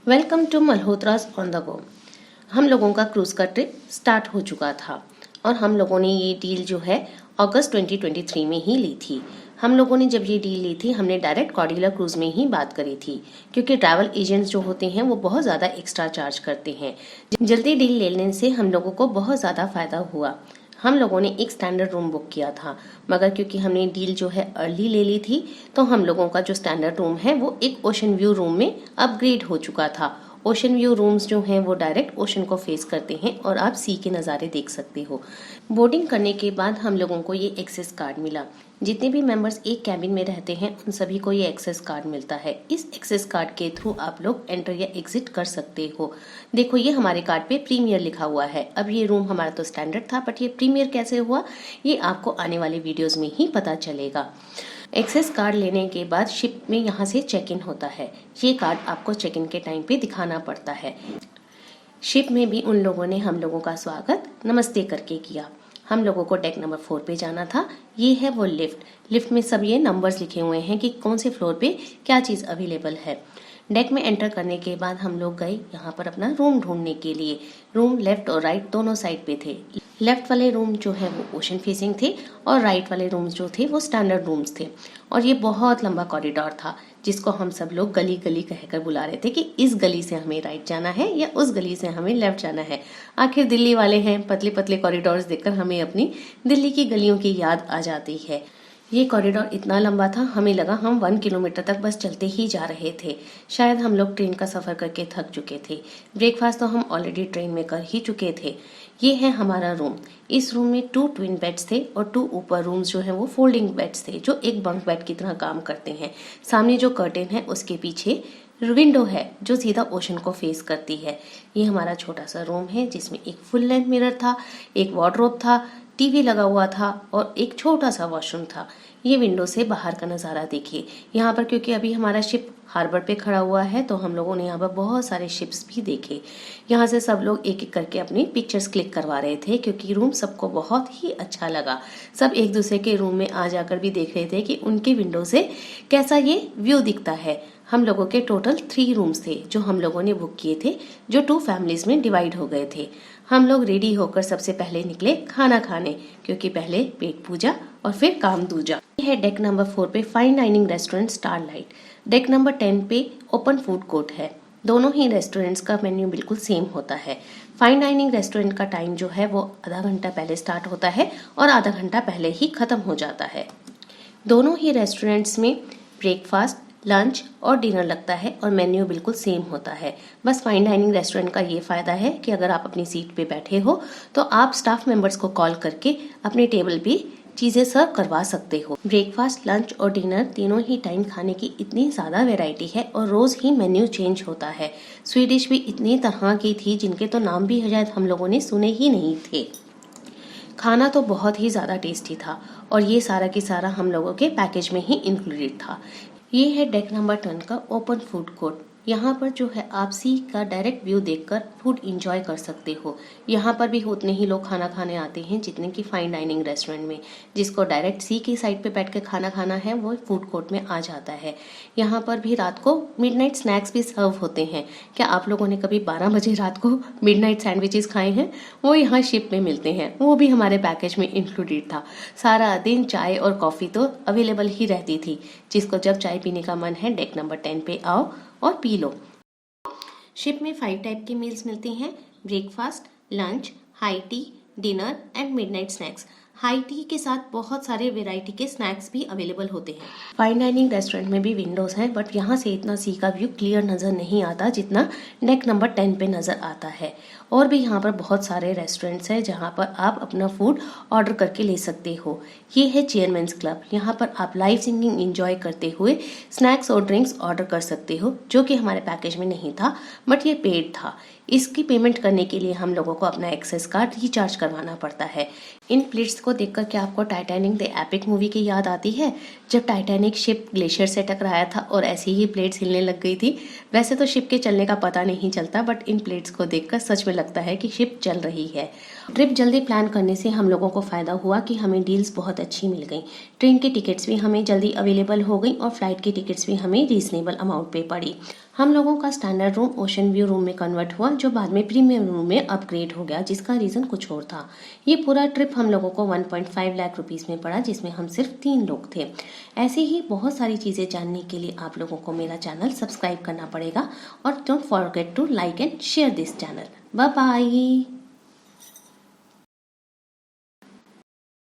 Welcome to Malhotras on the go. हम लोगों का क्रूज़ का ट्रिप स्टार्ट हो चुका था और हम लोगों ने ये डील जो है अगस्त 2023 में ही ली थी। हम लोगों ने जब ये डील ली थी हमने डायरेक्ट कॉर्डिला क्रूज़ में ही बात करी थी, क्योंकि ट्रैवल एजेंट्स जो होते हैं वो बहुत ज़्यादा एक्स्ट्रा चार्ज करते हैं। जल्दी डील लेने से हम लोगों को बहुत ज़्यादा फ़ायदा हुआ। हम लोगों ने एक स्टैंडर्ड रूम बुक किया था, मगर क्योंकि हमने डील जो है अर्ली ले ली थी तो हम लोगों का जो स्टैंडर्ड रूम है वो एक ओशन व्यू रूम में अपग्रेड हो चुका था। ओशन व्यू रूम्स जो हैं वो डायरेक्ट ओशन को फेस करते हैं और आप सी के नज़ारे देख सकते हो। बोर्डिंग करने के बाद हम लोगों को ये एक्सेस कार्ड मिला। जितने भी मेंबर्स एक कैबिन में रहते हैं उन सभी को ये एक्सेस कार्ड मिलता है। इस एक्सेस कार्ड के थ्रू आप लोग एंटर या एग्जिट कर सकते हो। देखो ये हमारे कार्ड पे प्रीमियर लिखा हुआ है। अब ये रूम हमारा तो स्टैंडर्ड था, बट ये प्रीमियर कैसे हुआ ये आपको आने वाले वीडियोस में ही पता चलेगा। एक्सेस कार्ड लेने के बाद शिप में यहाँ से चेक इन होता है। ये कार्ड आपको चेक इन के टाइम पे दिखाना पड़ता है। शिप में भी उन लोगों ने हम लोगों का स्वागत नमस्ते करके किया। हम लोगों को डेक नंबर 4 पे जाना था। ये है वो लिफ्ट में सब ये नंबर्स लिखे हुए हैं कि कौन से फ्लोर पे क्या चीज़ अवेलेबल है। डेक में एंटर करने के बाद हम लोग गए यहाँ पर अपना रूम ढूंढने के लिए। रूम लेफ्ट और राइट दोनों साइड पे थे। लेफ्ट वाले रूम जो है वो ओशन फेसिंग थे और राइट वाले रूम्स जो थे वो स्टैंडर्ड रूम्स थे। और ये बहुत लंबा कॉरिडोर था जिसको हम सब लोग गली गली कहकर बुला रहे थे कि इस गली से हमें राइट जाना है या उस गली से हमें लेफ्ट जाना है। आखिर दिल्ली वाले हैं, पतले पतले कॉरिडोर्स देखकर हमें अपनी दिल्ली की गलियों की याद आ जाती है। ये कॉरिडोर इतना लंबा था, हमें लगा हम 1 किलोमीटर तक बस चलते ही जा रहे थे। शायद हम लोग ट्रेन का सफ़र करके थक चुके थे। ब्रेकफास्ट तो हम ऑलरेडी ट्रेन में कर ही चुके थे। ये है हमारा रूम। इस रूम में 2 ट्विन बेड्स थे और 2 ऊपर रूम्स जो है वो फोल्डिंग बेड्स थे जो एक बंक बेड की तरह काम करते हैं। सामने जो कर्टेन है उसके पीछे विंडो है जो सीधा ओशन को फेस करती है। ये हमारा छोटा सा रूम है जिसमें एक फुल लेंथ मिरर था, एक वार्डरोब था, टीवी लगा हुआ था और एक छोटा सा वॉशरूम था। ये विंडो से बाहर का नज़ारा देखिए। यहाँ पर क्योंकि अभी हमारा शिप हार्बर पे खड़ा हुआ है तो हम लोगों ने यहाँ पर बहुत सारे शिप्स भी देखे। यहाँ से सब लोग एक एक करके अपनी पिक्चर्स क्लिक करवा रहे थे क्योंकि रूम सबको बहुत ही अच्छा लगा। सब एक दूसरे के रूम में आ जाकर भी देख रहे थे कि उनके विंडो से कैसा ये व्यू दिखता है। हम लोगों के टोटल 3 रूम्स थे जो हम लोगों ने बुक किए थे, जो 2 फैमिलीज में डिवाइड हो गए थे। हम लोग रेडी होकर सबसे पहले निकले खाना खाने, क्योंकि पहले पेट पूजा और फिर काम दूजा। ये है डेक नंबर 4 पे fine dining restaurant starlight. Deck number 10 पे ओपन फूड कोर्ट है। दोनों ही रेस्टोरेंट्स का मेन्यू बिल्कुल सेम होता है। फाइन डाइनिंग रेस्टोरेंट का टाइम जो है वो आधा घंटा पहले स्टार्ट होता है और आधा घंटा पहले ही खत्म हो जाता है। दोनों ही रेस्टोरेंट्स में ब्रेकफास्ट, लंच और डिनर लगता है और मेन्यू बिल्कुल सेम होता है। बस फाइन डाइनिंग रेस्टोरेंट का ये फ़ायदा है कि अगर आप अपनी सीट पे बैठे हो तो आप स्टाफ मेंबर्स को कॉल करके अपने टेबल पे चीज़ें सर्व करवा सकते हो। ब्रेकफास्ट, लंच और डिनर तीनों ही टाइम खाने की इतनी ज़्यादा वैरायटी है और रोज़ ही मेन्यू चेंज होता है। स्वीडिश भी इतनी तरह की थी जिनके तो नाम भी शायद हम लोगों ने सुने ही नहीं थे। खाना तो बहुत ही ज़्यादा टेस्टी था और ये सारा की सारा हम लोगों के पैकेज में ही इंक्लूडेड था। ये है डेक नंबर 10 का ओपन फूड कोर्ट। यहाँ पर जो है आप सी का डायरेक्ट व्यू देखकर फूड एंजॉय कर सकते हो। यहाँ पर भी उतने ही लोग खाना खाने आते हैं जितने कि फाइन डाइनिंग रेस्टोरेंट में। जिसको डायरेक्ट सी की साइड पे बैठ के खाना खाना है वो फूड कोर्ट में आ जाता है। यहाँ पर भी रात को मिडनाइट स्नैक्स भी सर्व होते हैं। क्या आप लोगों ने कभी 12 बजे रात को मिडनाइट सैंडविचेस खाए हैं? वो यहाँ शिप में मिलते हैं, वो भी हमारे पैकेज में इंक्लूडेड था। सारा दिन चाय और कॉफ़ी तो अवेलेबल ही रहती थी। जिसको जब चाय पीने का मन है डेक नंबर 10 पे आओ और पी लो। शिप में 5 टाइप के मील्स मिलते हैं: breakfast, lunch, high tea, dinner and midnight snacks. High tea के साथ बहुत सारे वैरायटी के स्नैक्स भी अवेलेबल होते हैं। फाइन डाइनिंग रेस्टोरेंट में भी विंडोज हैं, बट यहाँ से इतना सी का व्यू क्लियर नज़र नहीं आता जितना डेक नंबर 10 पे नज़र आता है। और भी यहाँ पर बहुत सारे रेस्टोरेंट्स हैं जहाँ पर आप अपना फूड ऑर्डर करके ले सकते हो। ये है चेयरमैन्स क्लब। यहाँ पर आप लाइव सिंगिंग एंजॉय करते हुए स्नैक्स और ड्रिंक्स ऑर्डर कर सकते हो, जो कि हमारे पैकेज में नहीं था बट ये पेड था। इसकी पेमेंट करने के लिए हम लोगों को अपना एक्सेस कार्ड रिचार्ज करवाना पड़ता है। इन प्लेट्स को देखकर क्या आपको टाइटैनिक द एपिक मूवी की याद आती है, जब टाइटैनिक शिप ग्लेशियर से टकराया था और ऐसी ही प्लेट्स हिलने लग गई थी? वैसे तो शिप के चलने का पता नहीं चलता, बट इन प्लेट्स को देखकर सच में लगता है कि शिप चल रही है। ट्रिप जल्दी प्लान करने से हम लोगों को फ़ायदा हुआ कि हमें डील्स बहुत अच्छी मिल गई। ट्रेन की टिकट्स भी हमें जल्दी अवेलेबल हो गई और फ्लाइट की टिकट्स भी हमें रीजनेबल अमाउंट पे पड़ी। हम लोगों का standard room ocean view room में कन्वर्ट हुआ, जो बाद में प्रीमियम रूम में अपग्रेड हो गया, जिसका रीज़न कुछ और था। ये पूरा ट्रिप हम लोगों को 1.5 लाख रुपीज़ में पड़ा, जिसमें हम सिर्फ 3 लोग थे। ऐसे ही बहुत सारी चीज़ें जानने के लिए आप लोगों को मेरा चैनल सब्सक्राइब करना पड़ेगा और don't forget to like and share this channel. Bye bye.